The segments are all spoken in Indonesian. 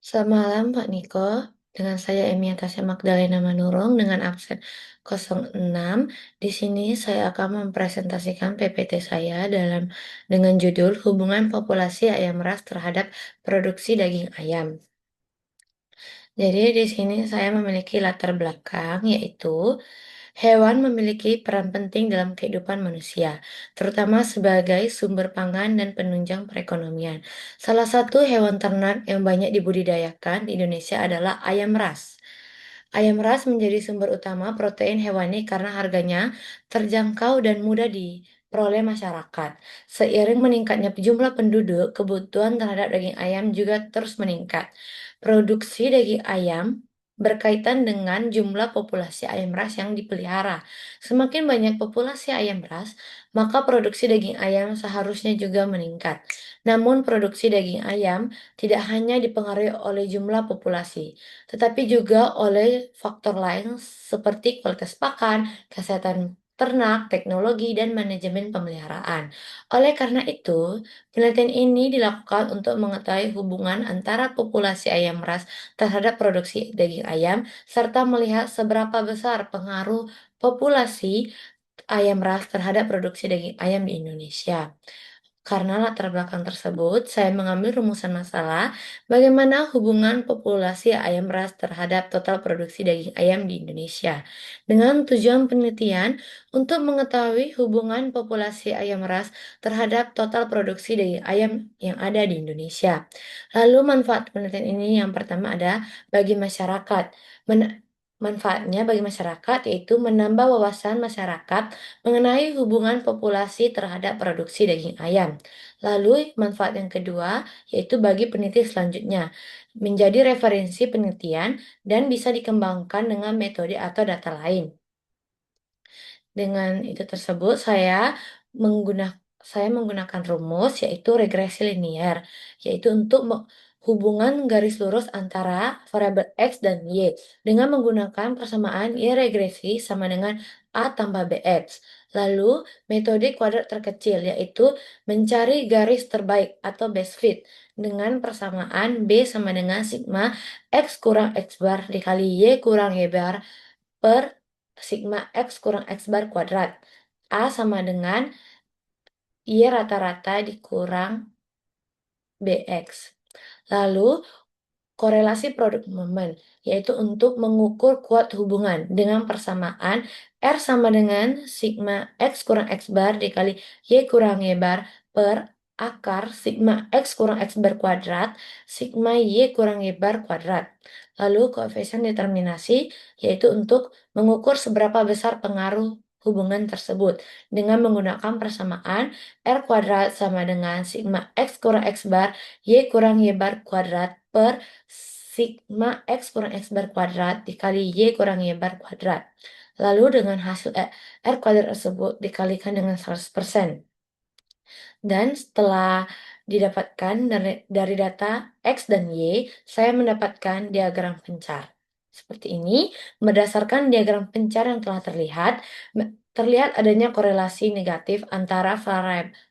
Selamat malam Pak Niko, dengan saya Emi Tasya Magdalena Manurung dengan absen 06. Di sini saya akan mempresentasikan PPT saya dengan judul Hubungan Populasi Ayam Ras Terhadap Produksi Daging Ayam. Jadi di sini saya memiliki latar belakang yaitu hewan memiliki peran penting dalam kehidupan manusia, terutama sebagai sumber pangan dan penunjang perekonomian. Salah satu hewan ternak yang banyak dibudidayakan di Indonesia adalah ayam ras. Ayam ras menjadi sumber utama protein hewani karena harganya terjangkau dan mudah diperoleh masyarakat. Seiring meningkatnya jumlah penduduk, kebutuhan terhadap daging ayam juga terus meningkat. Produksi daging ayam berkaitan dengan jumlah populasi ayam ras yang dipelihara. Semakin banyak populasi ayam ras, maka produksi daging ayam seharusnya juga meningkat. Namun, produksi daging ayam tidak hanya dipengaruhi oleh jumlah populasi, tetapi juga oleh faktor lain seperti kualitas pakan, kesehatan ternak, teknologi, dan manajemen pemeliharaan. Oleh karena itu, penelitian ini dilakukan untuk mengetahui hubungan antara populasi ayam ras terhadap produksi daging ayam, serta melihat seberapa besar pengaruh populasi ayam ras terhadap produksi daging ayam di Indonesia. Karena latar belakang tersebut, saya mengambil rumusan masalah bagaimana hubungan populasi ayam ras terhadap total produksi daging ayam di Indonesia. Dengan tujuan penelitian untuk mengetahui hubungan populasi ayam ras terhadap total produksi daging ayam yang ada di Indonesia. Lalu manfaat penelitian ini yang pertama ada bagi masyarakat. Manfaatnya bagi masyarakat yaitu menambah wawasan masyarakat mengenai hubungan populasi terhadap produksi daging ayam. Lalu, manfaat yang kedua yaitu bagi peneliti selanjutnya, menjadi referensi penelitian dan bisa dikembangkan dengan metode atau data lain. Dengan itu tersebut, saya menggunakan rumus yaitu regresi linier, yaitu untuk hubungan garis lurus antara variabel X dan Y dengan menggunakan persamaan Y regresi sama dengan A tambah BX. Lalu, metode kuadrat terkecil yaitu mencari garis terbaik atau best fit dengan persamaan B sama dengan sigma X kurang X bar dikali Y kurang Y bar per sigma X kurang X bar kuadrat. A sama dengan Y rata-rata dikurang BX. Lalu, korelasi produk momen, yaitu untuk mengukur kuat hubungan dengan persamaan R sama dengan sigma X kurang X bar dikali Y kurang Y bar per akar sigma X kurang X bar kuadrat, sigma Y kurang Y bar kuadrat. Lalu koefisien determinasi, yaitu untuk mengukur seberapa besar pengaruh hubungan tersebut dengan menggunakan persamaan R kuadrat sama dengan sigma X kurang X bar Y kurang Y bar kuadrat per sigma X kurang X bar kuadrat dikali Y kurang Y bar kuadrat. Lalu dengan hasil R kuadrat tersebut dikalikan dengan 100%. Dan setelah didapatkan dari data X dan Y, saya mendapatkan diagram pencar. Seperti ini, berdasarkan diagram pencar yang telah terlihat adanya korelasi negatif antara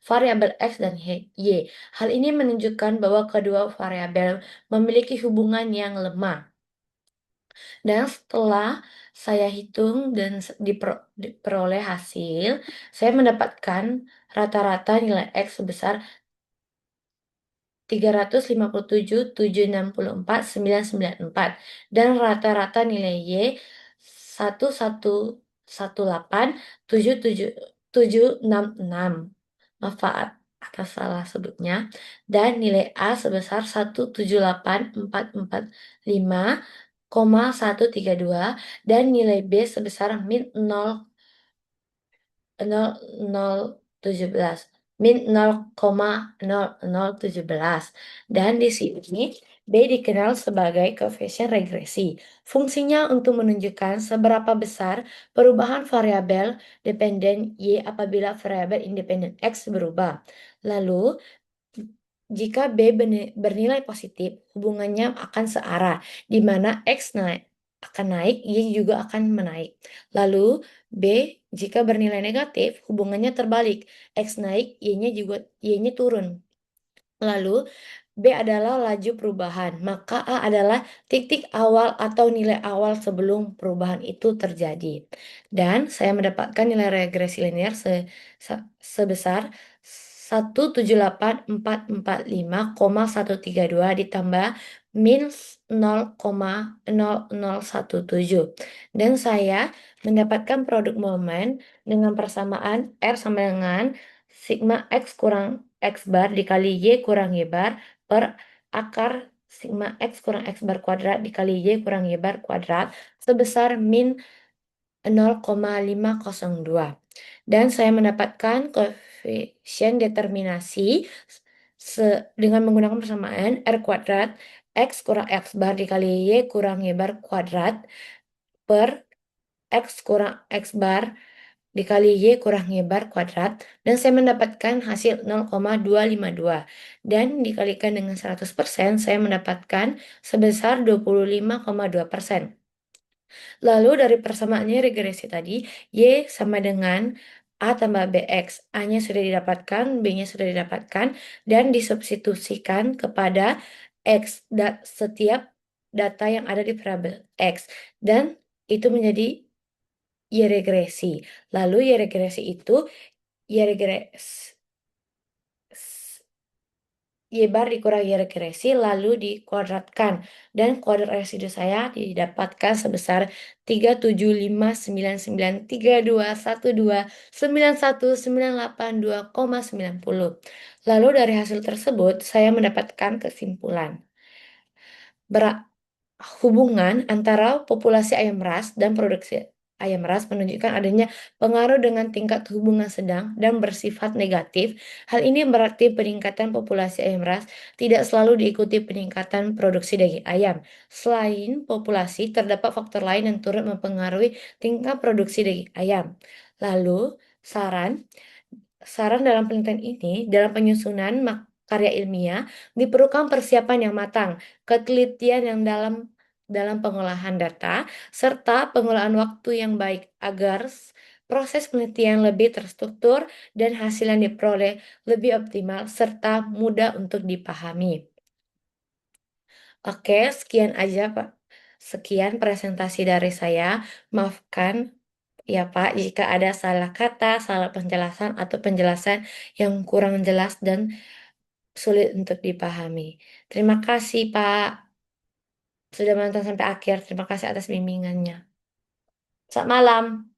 variabel X dan Y. Hal ini menunjukkan bahwa kedua variabel memiliki hubungan yang lemah. Dan setelah saya hitung dan diperoleh hasil, saya mendapatkan rata-rata nilai X sebesar 357.764.994 dan rata-rata nilai Y 111877766. Maaf atas salah sebutnya. Dan nilai A sebesar 178.445,132 dan nilai B sebesar min 0,0017 min 0,0017 dan di sini B dikenal sebagai koefisien regresi. Fungsinya untuk menunjukkan seberapa besar perubahan variabel dependen Y apabila variabel independen X berubah. Lalu, jika B bernilai positif, hubungannya akan searah, di mana X akan naik, Y juga akan menaik. Lalu, B jika bernilai negatif, hubungannya terbalik. X naik, Y-nya turun. Lalu, B adalah laju perubahan, maka A adalah titik awal atau nilai awal sebelum perubahan itu terjadi. Dan saya mendapatkan nilai regresi linear sebesar 178.445,132 ditambah min 0,0017. Dan saya mendapatkan produk momen dengan persamaan R sama dengan sigma X kurang X bar dikali Y kurang Y bar per akar sigma X kurang X bar kuadrat dikali Y kurang Y bar kuadrat sebesar min 0,502. Dan saya mendapatkan koefisien determinasi dengan menggunakan persamaan R kuadrat X kurang X bar dikali Y kurang Y bar kuadrat per X kurang X bar dikali Y kurang Y bar kuadrat, dan saya mendapatkan hasil 0,252, dan dikalikan dengan 100% saya mendapatkan sebesar 25,2%. Lalu dari persamaannya regresi tadi, Y sama dengan A tambah BX. A-nya sudah didapatkan, B-nya sudah didapatkan, dan disubstitusikan kepada X setiap data yang ada di variabel X. Dan itu menjadi Y regresi. Lalu Y regresi itu Y regresi Y bar dikurang Y regresi lalu dikuadratkan, dan kuadrat residu saya didapatkan sebesar 375993212919982,90. Lalu dari hasil tersebut saya mendapatkan kesimpulan. Hubungan antara populasi ayam ras dan produksi ayam ras menunjukkan adanya pengaruh dengan tingkat hubungan sedang dan bersifat negatif. Hal ini berarti peningkatan populasi ayam ras tidak selalu diikuti peningkatan produksi daging ayam. Selain populasi, terdapat faktor lain yang turut mempengaruhi tingkat produksi daging ayam. Lalu, Saran dalam penelitian ini, dalam penyusunan karya ilmiah, diperlukan persiapan yang matang, ketelitian yang dalam pengolahan data, serta pengolahan waktu yang baik agar proses penelitian lebih terstruktur dan hasil yang diperoleh lebih optimal serta mudah untuk dipahami. Oke, sekian aja, Pak. Sekian presentasi dari saya. Maafkan ya Pak, jika ada salah kata, salah penjelasan, atau penjelasan yang kurang jelas dan sulit untuk dipahami. Terima kasih Pak, sudah menonton sampai akhir. Terima kasih atas bimbingannya. Selamat malam.